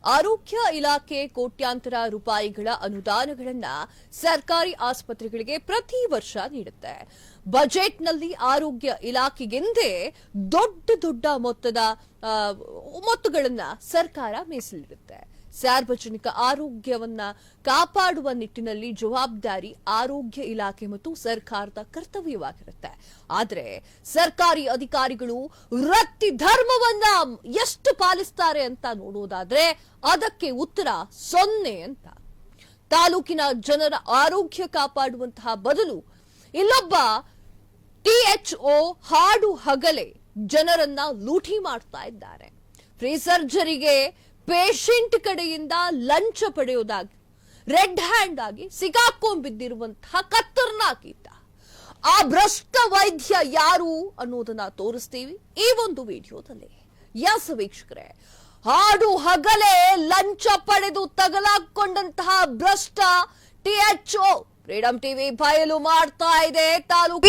ಆರೋಗ್ಯ ಇಲಾಖೆ ಕೋಟ್ಯಾಂತರ ರೂಪಾಯಿಗಳ ಅನುದಾನಗಳನ್ನ ಸರ್ಕಾರಿ ಆಸ್ಪತ್ರೆಗಳಿಗೆ ಪ್ರತಿ ವರ್ಷ ನೀಡುತ್ತೆ. ಬಜೆಟ್ನಲ್ಲಿ ಆರೋಗ್ಯ ಇಲಾಖೆಗೆಂದೇ ದೊಡ್ಡ ಮೊತ್ತಗಳನ್ನ ಸರ್ಕಾರ ಮೀಸಲಿಡುತ್ತೆ. ಸಾರ್ವಜನಿಕ ಆರೋಗ್ಯವನ್ನ ಕಾಪಾಡುವ ನಿಟ್ಟಿನಲ್ಲಿ ಜವಾಬ್ದಾರಿ ಆರೋಗ್ಯ ಇಲಾಖೆ ಮತ್ತು ಸರ್ಕಾರದ ಕರ್ತವ್ಯವಾಗಿರುತ್ತೆ. ಆದರೆ ಸರ್ಕಾರಿ ಅಧಿಕಾರಿಗಳು ವೃತ್ತಿ ಧರ್ಮವನ್ನ ಎಷ್ಟು ಪಾಲಿಸ್ತಾರೆ ಅಂತ ನೋಡೋದಾದ್ರೆ ಅದಕ್ಕೆ ಉತ್ತರ 0 ಅಂತ. ತಾಲೂಕಿನ ಜನರ ಆರೋಗ್ಯ ಕಾಪಾಡುವಂತಹ ಬದಲು ಇಲ್ಲೊಬ್ಬ THO ಹಾಡು ಹಗಲೇ ಜನರನ್ನ ಲೂಟಿ ಮಾಡ್ತಾ ಇದ್ದಾರೆ. ಫ್ರೀ ಸರ್ಜರಿಗೆ ಪೇಷಂಟ್ ಕಡೆಯಿಂದ ಲಂಚ ಪಡೆಯೋದಾಗಿ ರೆಡ್ ಹ್ಯಾಂಡ್ ಆಗಿ ಸಿಗಾಕೊಂಡ್ಬಿದ್ದಿರುವಂತಹ ಕತ್ತರ್ನಾಕೀತ ಆ ಭ್ರಷ್ಟ ವೈದ್ಯ ಯಾರು ಅನ್ನೋದನ್ನ ತೋರಿಸ್ತೀವಿ ಈ ಒಂದು ವಿಡಿಯೋದಲ್ಲಿ. ಎಸ್ ವೀಕ್ಷಕರೇ, ಹಾಡು ಹಗಲೇ ಲಂಚ ಪಡೆದು ತಗಲಾಕೊಂಡಂತಹ ಭ್ರಷ್ಟ THO ಫ್ರೀಡಂ ಟಿವಿ ಬಯಲು ಮಾಡ್ತಾ ಇದೆ. ತಾಲೂಕು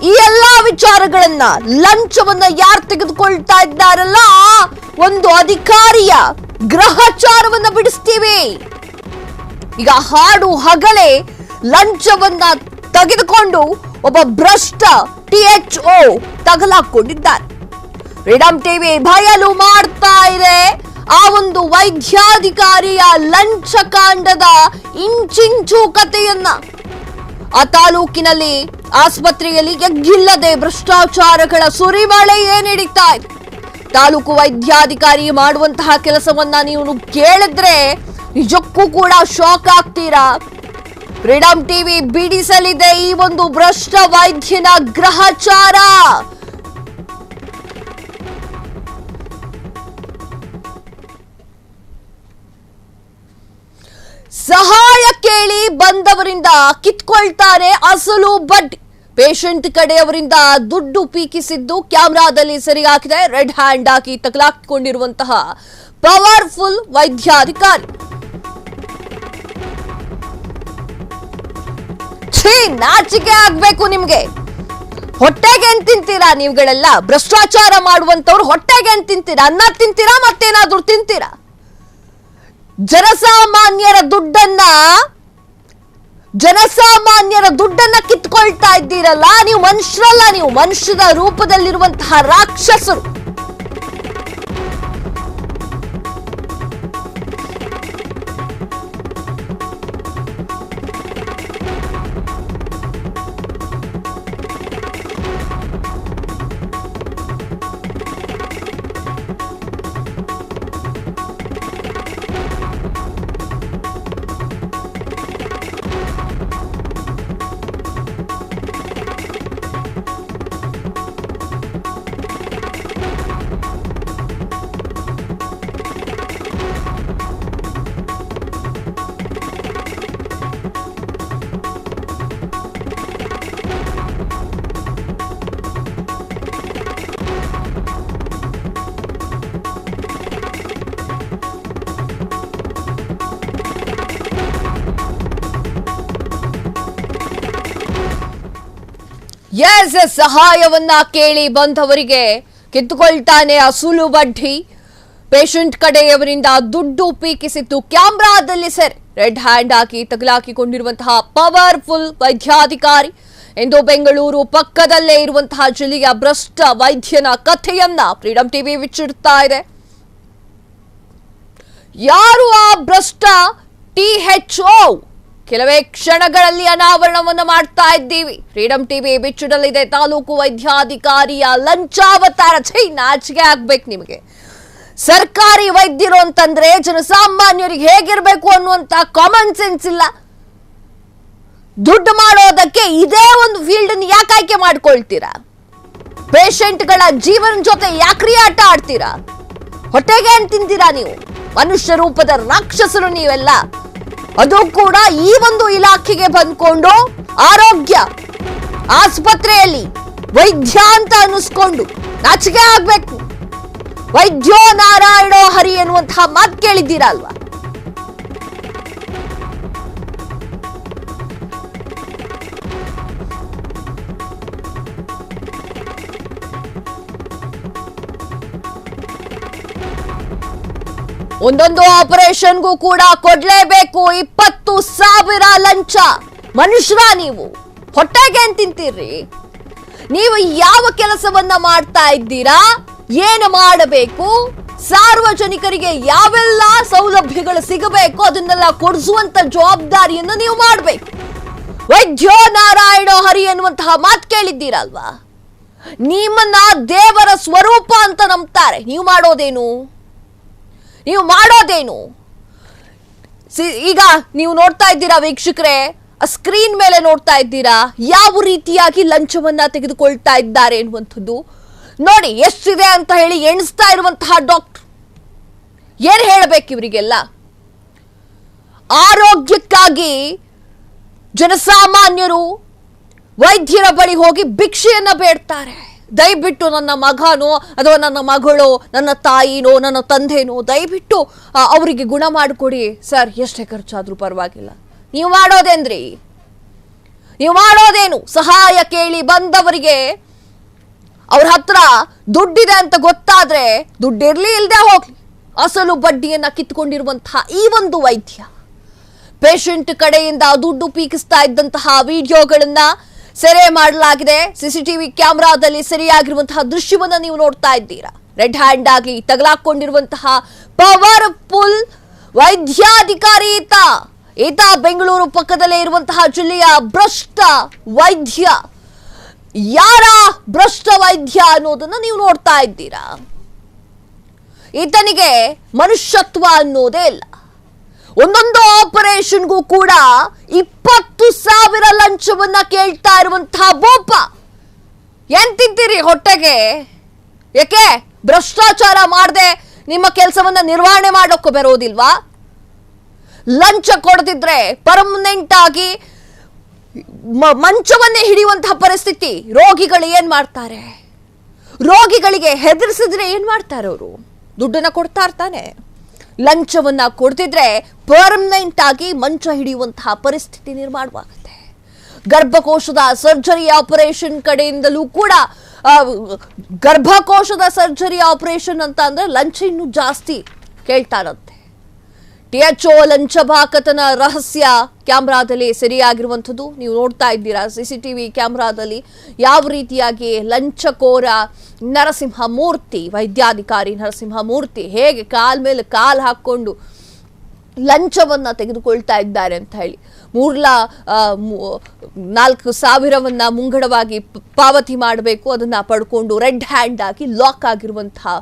ಈ ಎಲ್ಲಾ ವಿಚಾರಗಳನ್ನ ಲಂಚವನ್ನ ಯಾರು ತೆಗೆದುಕೊಳ್ತಾ ಇದ್ದಾರಲ್ಲ ಒಂದು ಅಧಿಕಾರಿಯ ಗ್ರಹಚಾರವನ್ನ ಬಿಡಿಸ್ತೀವಿ. ಈಗ ಹಾಡು ಹಗಲೇ ಲಂಚವನ್ನ ತೆಗೆದುಕೊಂಡು ಒಬ್ಬ ಭ್ರಷ್ಟ THO ತಗಲಾಕೊಂಡಿದ್ದಾರೆ. ಫ್ರೀಡಂ ಟಿವಿ ಬಯಲು ಮಾಡ್ತಾ ಇದೆ ಆ ಒಂದು ವೈದ್ಯಾಧಿಕಾರಿಯ ಲಂಚಕಾಂಡದ ಇಂಚಿಂಚು ಕಥೆಯನ್ನ. ಆ ತಾಲೂಕಿನಲ್ಲಿ ಆಸ್ಪತ್ರೆಯಲ್ಲಿ ಎಗ್ಗಿಲ್ಲದೆ ಭ್ರಷ್ಟಾಚಾರಗಳ ಸುರಿಮಳೆ ನಡೀತಾ ಇದೆ. ತಾಲೂಕು ವೈದ್ಯಾಧಿಕಾರಿ ಮಾಡುವಂತಹ ಕೆಲಸವನ್ನ ನೀವು ಕೇಳಿದ್ರೆ ನಿಜಕ್ಕೂ ಕೂಡ ಶಾಕ್ ಆಗ್ತೀರಾ. ಫ್ರೀಡಂ ಟಿವಿ ಬಿಡಿಸಲಿದೆ ಈ ಒಂದು ಭ್ರಷ್ಟ ವೈದ್ಯನ ಗ್ರಹಚಾರ. ಸಹಾಯ ಕೇಳಿ ಬಂದವರಿಂದ ಕಿತ್ಕೊಳ್ತಾರೆ ಅಸಲು ಬಡ್ಡಿ. ಪೇಷಂಟ್ ಕಡೆಯವರಿಂದ ದುಡ್ಡು ಪೀಕಿಸಿದ್ದು ಕ್ಯಾಮೆರಾದಲ್ಲಿ ಸೆರೆಯಾಗಿದೆ. ರೆಡ್ ಹ್ಯಾಂಡ್ ಆಗಿ ತಗಲಾಕೊಂಡಿರುವಂತಹ ಪವರ್ಫುಲ್ ವೈದ್ಯಾಧಿಕಾರಿ. ನಾಚಿಕೆ ಆಗ್ಬೇಕು ನಿಮ್ಗೆ. ಹೊಟ್ಟೆಗೆ ಏನ್ ತಿಂತೀರಾ ನೀವುಗಳೆಲ್ಲ? ಭ್ರಷ್ಟಾಚಾರ ಮಾಡುವಂತವ್ರು ಹೊಟ್ಟೆಗೆ ಏನ್ ತಿಂತೀರಾ? ಅನ್ನ ತಿಂತೀರಾ ಮತ್ತೇನಾದ್ರೂ ತಿಂತೀರಾ? ಜನಸಾಮಾನ್ಯರ ದುಡ್ಡನ್ನ ಕಿತ್ಕೊಳ್ತಾ ಇದ್ದೀರಲ್ಲ, ನೀವು ಮನುಷ್ಯರಲ್ಲ, ನೀವು ಮನುಷ್ಯದ ರೂಪದಲ್ಲಿರುವಂತಹ ರಾಕ್ಷಸರು. ಸಹಾಯವನ್ನ ಕೇಳಿ ಬಂದವರಿಗೆ ಕಿತ್ತುಕೊಳ್ತಾನೆ ಅಸಲು ಬಡ್ಡಿ. ಪೇಷಂಟ್ ಕಡೆಯವರಿಂದ ದುಡ್ಡು ಪೀಕಿಸಿದ್ದು ಕ್ಯಾಮೆರಾದಲ್ಲಿ ಸೆರೆ. ರೆಡ್ ಹ್ಯಾಂಡ್ ಆಗಿ ತಗಲಾಕಿಕೊಂಡಿರುವಂತಹ ಪವರ್ಫುಲ್ ವೈದ್ಯಾಧಿಕಾರಿ. ಇಂದು ಬೆಂಗಳೂರು ಪಕ್ಕದಲ್ಲೇ ಇರುವಂತಹ ಜಿಲ್ಲೆಯ ಭ್ರಷ್ಟ ವೈದ್ಯನ ಕಥೆಯನ್ನ ಫ್ರೀಡಂ ಟಿವಿ ಬಿಚ್ಚಿಡ್ತಾ ಇದೆ. ಯಾರು ಆ ಭ್ರಷ್ಟ THO? ಕೆಲವೇ ಕ್ಷಣಗಳಲ್ಲಿ ಅನಾವರಣವನ್ನು ಮಾಡ್ತಾ ಇದ್ದೀವಿ. ಫ್ರೀಡಂ ಟಿವಿ ಬಿಚ್ಚಿಡಲಿದೆ ತಾಲೂಕು ವೈದ್ಯಾಧಿಕಾರಿಯ ಲಂಚಾವತಾರ. ನಾಚಿಕೆ ಆಗ್ಬೇಕು ನಿಮಗೆ. ಸರ್ಕಾರಿ ವೈದ್ಯರು ಅಂತಂದ್ರೆ ಜನಸಾಮಾನ್ಯರಿಗೆ ಹೇಗಿರ್ಬೇಕು ಅನ್ನುವಂತ ಕಾಮನ್ ಸೆನ್ಸ್ ಇಲ್ಲ. ದುಡ್ಡು ಮಾಡೋದಕ್ಕೆ ಇದೇ ಒಂದು ಫೀಲ್ಡ್ ಅನ್ನು ಯಾಕೆ ಆಯ್ಕೆ ಮಾಡ್ಕೊಳ್ತೀರಾ? ಪೇಷಂಟ್ಗಳ ಜೀವನ ಜೊತೆ ಯಾಕ್ರಿ ಆಟ ಆಡ್ತೀರಾ? ಹೊಟ್ಟೆಗೆ ಏನ್ ತಿಂತೀರಾ ನೀವು? ಮನುಷ್ಯ ರೂಪದ ರಾಕ್ಷಸರು ನೀವೆಲ್ಲ. ಅದು ಕೂಡ ಈ ಒಂದು ಇಲಾಖೆಗೆ ಬಂದ್ಕೊಂಡು ಆರೋಗ್ಯ ಆಸ್ಪತ್ರೆಯಲ್ಲಿ ವೈದ್ಯ ಅಂತ ಅನ್ನಿಸ್ಕೊಂಡು ನಾಚಿಕೆ ಆಗ್ಬೇಕು. ವೈದ್ಯೋ ನಾರಾಯಣೋ ಹರಿ ಎನ್ನುವಂತಹ ಮಾತು ಕೇಳಿದ್ದೀರಾ ಅಲ್ವಾ? ಒಂದೊಂದು ಆಪರೇಷನ್ಗೂ ಕೂಡ ಕೊಡ್ಲೇಬೇಕು 20,000 ಲಂಚ. ಮನುಷ್ಯರ ನೀವು ಹೊಟ್ಟೆಗೆ ಏನ್ ತಿಂತೀರಿ? ನೀವು ಯಾವ ಕೆಲಸವನ್ನ ಮಾಡ್ತಾ ಇದ್ದೀರಾ, ಏನು ಮಾಡಬೇಕು, ಸಾರ್ವಜನಿಕರಿಗೆ ಯಾವೆಲ್ಲ ಸೌಲಭ್ಯಗಳು ಸಿಗಬೇಕು ಅದನ್ನೆಲ್ಲ ಕೊಡಿಸುವಂತ ಜವಾಬ್ದಾರಿಯನ್ನು ನೀವು ಮಾಡಬೇಕು. ವೈದ್ಯೋ ನಾರಾಯಣ ಹರಿ ಎನ್ನುವಂತಹ ಮಾತು ಕೇಳಿದ್ದೀರಲ್ವಾ? ನಿಮ್ಮನ್ನ ದೇವರ ಸ್ವರೂಪ ಅಂತ ನಂಬ್ತಾರೆ. ನೀವು ಮಾಡೋದೇನು? ಈಗ ನೀವು ನೋಡ್ತಾ ಇದ್ದೀರಾ ವೀಕ್ಷಕರೇ, ಸ್ಕ್ರೀನ್ ಮೇಲೆ ನೋಡ್ತಾ ಇದ್ದೀರಾ ಯಾವ ರೀತಿಯಾಗಿ ಲಂಚವನ್ನ ತೆಗೆದುಕೊಳ್ತಾ ಇದ್ದಾರೆ ಎನ್ನುವಂಥದ್ದು. ನೋಡಿ ಎಷ್ಟಿದೆ ಅಂತ ಹೇಳಿ ಎಣಿಸ್ತಾ ಇರುವಂತಹ ಡಾಕ್ಟರ್ ಏನ್ ಹೇಳಬೇಕು ಇವರಿಗೆಲ್ಲ? ಆರೋಗ್ಯಕ್ಕಾಗಿ ಜನಸಾಮಾನ್ಯರು ವೈದ್ಯರ ಬಳಿ ಹೋಗಿ ಭಿಕ್ಷೆಯನ್ನ ಬೇಡ್ತಾರೆ. ದಯವಿಟ್ಟು ನನ್ನ ಮಗನೋ ಅಥವಾ ನನ್ನ ಮಗಳೋ, ನನ್ನ ತಾಯಿನೋ, ನನ್ನ ತಂದೆನೋ ದಯವಿಟ್ಟು ಅವರಿಗೆ ಗುಣ ಮಾಡಿಕೊಡಿ ಸರ್, ಎಷ್ಟೇ ಖರ್ಚಾದ್ರೂ ಪರವಾಗಿಲ್ಲ. ನೀವು ಮಾಡೋದೇನು? ಸಹಾಯ ಕೇಳಿ ಬಂದವರಿಗೆ ಅವ್ರ ಹತ್ರ ದುಡ್ಡಿದೆ ಅಂತ ಗೊತ್ತಾದ್ರೆ ದುಡ್ಡಿರ್ಲಿ ಇಲ್ಲದೆ ಹೋಗ್ಲಿ, ಅಸಲು ಬಡ್ಡಿಯನ್ನ ಕಿತ್ಕೊಂಡಿರುವಂತಹ ಈ ಒಂದು ವೈದ್ಯ ಪೇಷಂಟ್ ಕಡೆಯಿಂದ ದುಡ್ಡು ಪೀಕಿಸ್ತಾ ಇದ್ದಂತಹ ವಿಡಿಯೋಗಳನ್ನ ಸೆರೆ ಮಾಡಲಾಗಿದೆ. ಸಿಸಿಟಿವಿ ಕ್ಯಾಮೆರಾದಲ್ಲಿ ಸೆರೆಯಾಗಿರುವಂತಹ ದೃಶ್ಯವನ್ನ ನೀವು ನೋಡ್ತಾ ಇದ್ದೀರಾ. ರೆಡ್ ಹ್ಯಾಂಡ್ ಆಗಿ ತಗಲಾಕೊಂಡಿರುವಂತಹ ಪವರ್ಫುಲ್ ವೈದ್ಯಾಧಿಕಾರಿ ಈತ ಬೆಂಗಳೂರು ಪಕ್ಕದಲ್ಲೇ ಇರುವಂತಹ ಜಿಲ್ಲೆಯ ಭ್ರಷ್ಟ ವೈದ್ಯ. ಯಾರ ಭ್ರಷ್ಟ ವೈದ್ಯ ಅನ್ನೋದನ್ನ ನೀವು ನೋಡ್ತಾ ಇದ್ದೀರಾ. ಈತನಿಗೆ ಮನುಷ್ಯತ್ವ ಅನ್ನೋದೇ ಇಲ್ಲ. ಒಂದೊಂದು ಆಪರೇಷನ್ಗೂ ಕೂಡ 20,000 ಲಂಚವನ್ನ ಕೇಳ್ತಾ ಇರುವಂತಹ ಬೋಪ. ಏನ್ ತಿಂತೀರಿ ಹೊಟ್ಟೆಗೆ? ಯಾಕೆ ಭ್ರಷ್ಟಾಚಾರ ಮಾಡದೆ ನಿಮ್ಮ ಕೆಲಸವನ್ನ ನಿರ್ವಹಣೆ ಮಾಡೋಕೆ ಬರೋದಿಲ್ವಾ? ಲಂಚ ಕೊಡದಿದ್ರೆ ಪರ್ಮನೆಂಟ್ ಆಗಿ ಮಂಚವನ್ನೇ ಹಿಡಿಯುವಂತಹ ಪರಿಸ್ಥಿತಿ. ರೋಗಿಗಳು ಏನ್ ಮಾಡ್ತಾರೆ? ರೋಗಿಗಳಿಗೆ ಹೆದರಿಸಿದ್ರೆ ಏನ್ ಮಾಡ್ತಾರೆ? ಅವರು ದುಡ್ಡನ್ನ ಕೊಡ್ತಾ ಇರ್ತಾನೆ. ಲಂಚವನ್ನ ಕೊಡ್ತಿದ್ರೆ ಪರ್ಮನೆಂಟ್ ಆಗಿ ಮಂಚ ಹಿಡಿಯುವಂತಹ ಪರಿಸ್ಥಿತಿ ನಿರ್ಮಾಣವಾಗುತ್ತೆ. ಗರ್ಭಕೋಶದ ಸರ್ಜರಿ ಆಪರೇಷನ್ ಕಡೆಯಿಂದಲೂ ಕೂಡ ಗರ್ಭಕೋಶದ ಸರ್ಜರಿ ಆಪರೇಷನ್ ಅಂತ ಅಂದ್ರೆ ಲಂಚ ಇನ್ನೂ ಜಾಸ್ತಿ ಕೇಳ್ತಾರಂತೆ. THO ಲಂಚ ಬಾಕತನ ರಹಸ್ಯ ಕ್ಯಾಮ್ರಾದಲ್ಲಿ ಸೆರೆಯಾಗಿರುವಂಥದ್ದು ನೀವು ನೋಡ್ತಾ ಇದ್ದೀರಾ. ಸಿಸಿಟಿವಿ ಕ್ಯಾಮ್ರಾದಲ್ಲಿ ಯಾವ ರೀತಿಯಾಗಿ ಲಂಚಕೋರ ನರಸಿಂಹಮೂರ್ತಿ, ವೈದ್ಯಾಧಿಕಾರಿ ನರಸಿಂಹಮೂರ್ತಿ ಹೇಗೆ ಕಾಲ್ ಮೇಲೆ ಕಾಲ್ ಹಾಕೊಂಡು ಲಂಚವನ್ನ ತೆಗೆದುಕೊಳ್ತಾ ಇದ್ದಾರೆ ಅಂತ ಹೇಳಿ 4,000 ಮುಂಗಡವಾಗಿ ಪಾವತಿ ಮಾಡಬೇಕು. ಅದನ್ನ ಪಡ್ಕೊಂಡು ರೆಡ್ ಹ್ಯಾಂಡ್ ಆಗಿ ಲಾಕ್ ಆಗಿರುವಂತಹ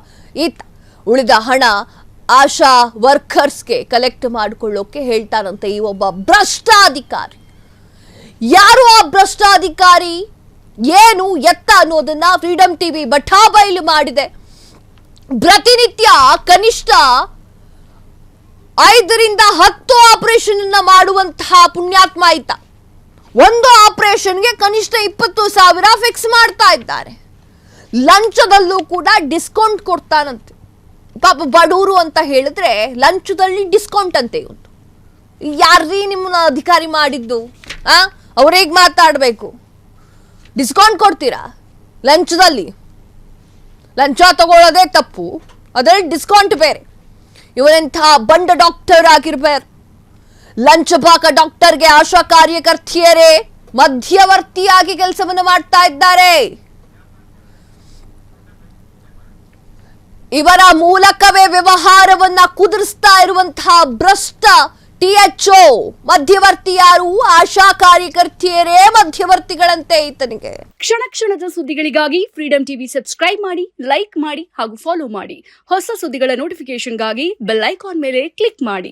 ಈತ ಉಳಿದ ಹಣ ಆಶಾ ವರ್ಕರ್ಸ್ಗೆ ಕಲೆಕ್ಟ್ ಮಾಡಿಕೊಳ್ಳೋಕೆ ಹೇಳ್ತಾರಂತೆ ಈ ಒಬ್ಬ ಭ್ರಷ್ಟಾಧಿಕಾರಿ. ಯಾರು ಆ ಭ್ರಷ್ಟಾಧಿಕಾರಿ, ಏನು ಎತ್ತ ಅನ್ನೋದನ್ನ ಫ್ರೀಡಂ ಟಿವಿ ಬಟಾಬೈಲು ಮಾಡಿದೆ. ಪ್ರತಿನಿತ್ಯ ಕನಿಷ್ಠ 5 ರಿಂದ 10 ಆಪರೇಷನ್ ಮಾಡುವಂತಹ ಪುಣ್ಯಾತ್ಮ ಆಯ್ತ. ಒಂದು ಆಪರೇಷನ್ಗೆ ಕನಿಷ್ಠ 20,000 ಫಿಕ್ಸ್ ಮಾಡ್ತಾ ಇದ್ದಾರೆ. ಲಂಚದಲ್ಲೂ ಕೂಡ ಡಿಸ್ಕೌಂಟ್ ಕೊಡ್ತಾನಂತೆ. ಪಾಪ ಬಡೂರು ಅಂತ ಹೇಳಿದ್ರೆ ಲಂಚದಲ್ಲಿ ಡಿಸ್ಕೌಂಟ್ ಅಂತೆ. ಇವತ್ತು ಯಾರೀ ನಿಮ್ಮನ್ನ ಅಧಿಕಾರಿ ಮಾಡಿದ್ದು? ಅವ್ರಿಗೆ ಮಾತಾಡಬೇಕು. ಡಿಸ್ಕೌಂಟ್ ಕೊಡ್ತೀರಾ ಲಂಚದಲ್ಲಿ? ಲಂಚ ತಗೊಳ್ಳೋದೇ ತಪ್ಪು, ಅದರಲ್ಲಿ ಡಿಸ್ಕೌಂಟ್ ಬೇರೆ. ಇವರೆಂಥ ಬಂಡ ಡಾಕ್ಟರ್ ಆಗಿರ್ಬೇರು. ಲಂಚ ಬಾಕ ಡಾಕ್ಟರ್ಗೆ ಆಶಾ ಕಾರ್ಯಕರ್ತೆಯರೇ ಮಧ್ಯವರ್ತಿಯಾಗಿ ಕೆಲಸವನ್ನು ಮಾಡ್ತಾ ಇದ್ದಾರೆ. ಇವರ ಮೂಲಕವೇ ವ್ಯವಹಾರವನ್ನ ಕುದುರಿಸ್ತಾ ಇರುವಂತಹ ಭ್ರಷ್ಟ THO ಮಧ್ಯವರ್ತಿ ಯಾರು? ಆಶಾ ಕಾರ್ಯಕರ್ತೆಯರೇ ಮಧ್ಯವರ್ತಿಗಳಂತೆ ಈತನಿಗೆ. ಕ್ಷಣ ಕ್ಷಣದ ಸುದ್ದಿಗಳಿಗಾಗಿ ಫ್ರೀಡಂ ಟಿವಿ ಸಬ್ಸ್ಕ್ರೈಬ್ ಮಾಡಿ, ಲೈಕ್ ಮಾಡಿ ಹಾಗೂ ಫಾಲೋ ಮಾಡಿ. ಹೊಸ ಸುದ್ದಿಗಳ ನೋಟಿಫಿಕೇಶನ್ಗಾಗಿ ಬೆಲ್ ಐಕಾನ್ ಮೇಲೆ ಕ್ಲಿಕ್ ಮಾಡಿ.